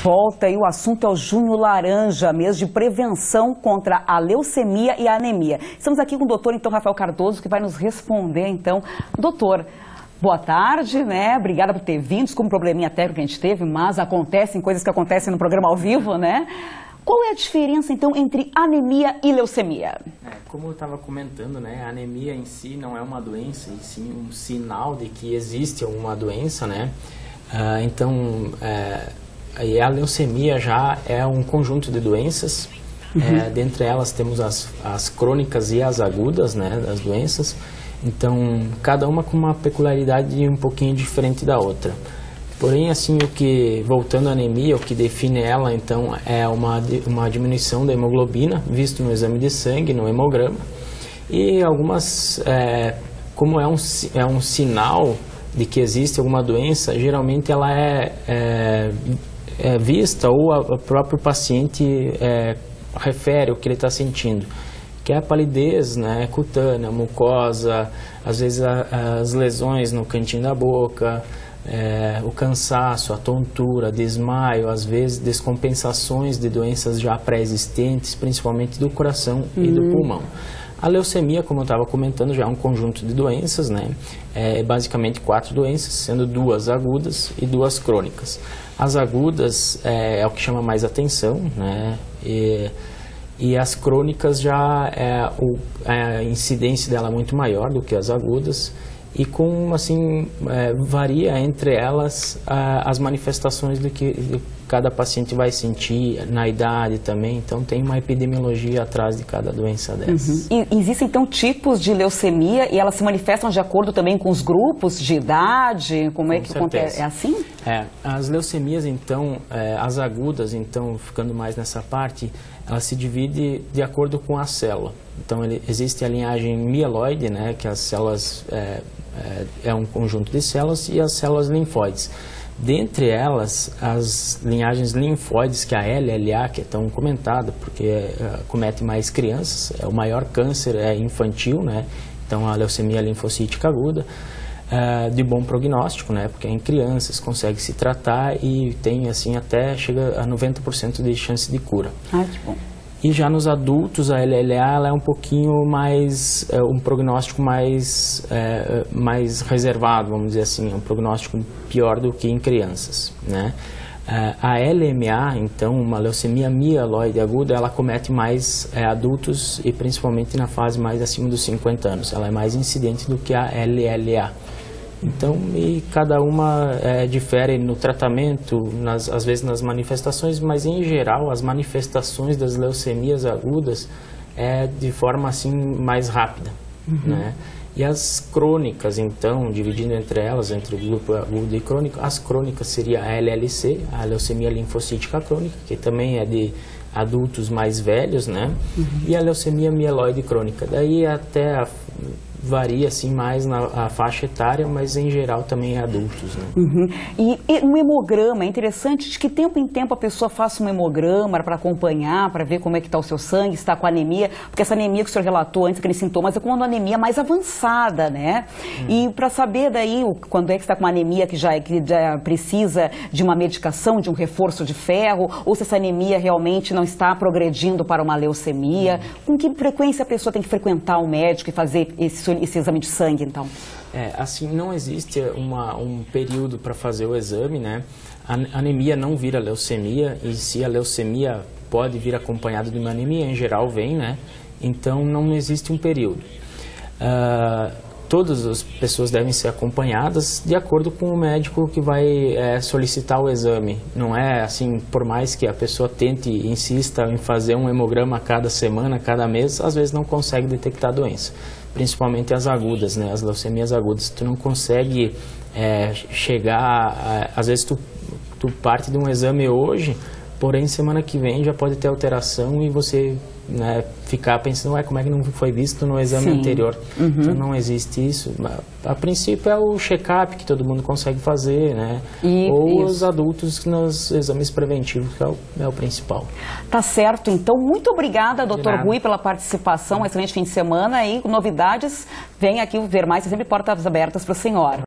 volta e o assunto é o Junho Laranja, mês de prevenção contra a leucemia e a anemia. Estamos aqui com o doutor, então, Rafael Cardoso, que vai nos responder, então. Doutor, boa tarde, né? Obrigada por ter vindo. Desculpa um probleminha técnico que a gente teve, mas acontecem coisas que acontecem no programa ao vivo, né? Qual é a diferença, então, entre anemia e leucemia? Como eu estava comentando, né, a anemia em si não é uma doença, e sim um sinal de que existe alguma doença, né? A leucemia já é um conjunto de doenças. Dentre elas temos as crônicas e as agudas, né, das doenças. Então, cada uma com uma peculiaridade um pouquinho diferente da outra. Porém, assim, voltando à anemia, o que define ela, então, é uma diminuição da hemoglobina, visto no exame de sangue, no hemograma. E algumas, como é um sinal de que existe alguma doença, geralmente ela é vista ou o próprio paciente refere o que ele está sentindo, que é a palidez, né, cutânea, mucosa, às vezes as lesões no cantinho da boca, o cansaço, a tontura, desmaio, às vezes descompensações de doenças já pré-existentes, principalmente do coração e do pulmão. A leucemia, como eu estava comentando, já é um conjunto de doenças, né? Basicamente 4 doenças, sendo 2 agudas e 2 crônicas. As agudas é o que chama mais atenção, né? E as crônicas já a incidência dela é muito maior do que as agudas. E varia entre elas as manifestações do que cada paciente vai sentir na idade também. Então, tem uma epidemiologia atrás de cada doença dessas. E existem, então, tipos de leucemia e elas se manifestam de acordo também com os grupos de idade? Como é que acontece? É assim? As leucemias, então, as agudas, então, ficando mais nessa parte, ela se divide de acordo com a célula. Então, existe a linhagem mieloide, né, que as células é um conjunto de células, e as células linfóides. Dentre elas, as linhagens linfóides, que é a LLA, que é tão comentada, porque comete mais crianças, o maior câncer é infantil, né? Então a leucemia linfocítica aguda, de bom prognóstico, né? Porque em crianças consegue se tratar e tem assim até chega a 90% de chance de cura. Que bom. E já nos adultos, a LLA ela é um pouquinho mais, um prognóstico mais reservado, vamos dizer assim, um prognóstico pior do que em crianças, né? A LMA, então, uma leucemia mieloide aguda, ela comete mais adultos e principalmente na fase mais acima dos 50 anos. Ela é mais incidente do que a LLA. Então, e cada uma difere no tratamento, às vezes nas manifestações, mas em geral as manifestações das leucemias agudas de forma assim mais rápida, né? E as crônicas, então, dividindo entre elas, entre o grupo agudo e crônico, as crônicas seria a LLC, a leucemia linfocítica crônica, que também é de adultos mais velhos, né? E a leucemia mieloide crônica, daí até varia assim mais na faixa etária, mas em geral também é adultos, né? E no hemograma, é interessante de que tempo em tempo a pessoa faça um hemograma para acompanhar, para ver como é que está o seu sangue, se está com anemia, porque essa anemia que o senhor relatou antes, aqueles sintomas, é quando a anemia é mais avançada, né? E para saber daí quando é que está com uma anemia que já precisa de uma medicação, de um reforço de ferro, ou se essa anemia realmente não está progredindo para uma leucemia, com que frequência a pessoa tem que frequentar o médico e fazer esse exame de sangue, então? Assim, não existe um período para fazer o exame, né? A anemia não vira leucemia, e se a leucemia pode vir acompanhada de uma anemia, em geral vem, né? Então, não existe um período. Todas as pessoas devem ser acompanhadas de acordo com o médico que vai solicitar o exame. Não é assim, por mais que a pessoa tente e insista em fazer um hemograma cada semana, cada mês, às vezes não consegue detectar a doença. Principalmente as agudas, né? As leucemias agudas. Tu não consegue chegar... às vezes tu parte de um exame hoje, porém semana que vem já pode ter alteração e você, né, ficar pensando, como é que não foi visto no exame anterior? Então não existe isso. A princípio é o check-up que todo mundo consegue fazer, né? Ou os adultos nos exames preventivos, que é o principal. Tá certo, então muito obrigada, doutor Rui, pela participação, excelente fim de semana e novidades, vem aqui ver mais, sempre portas abertas para o senhor.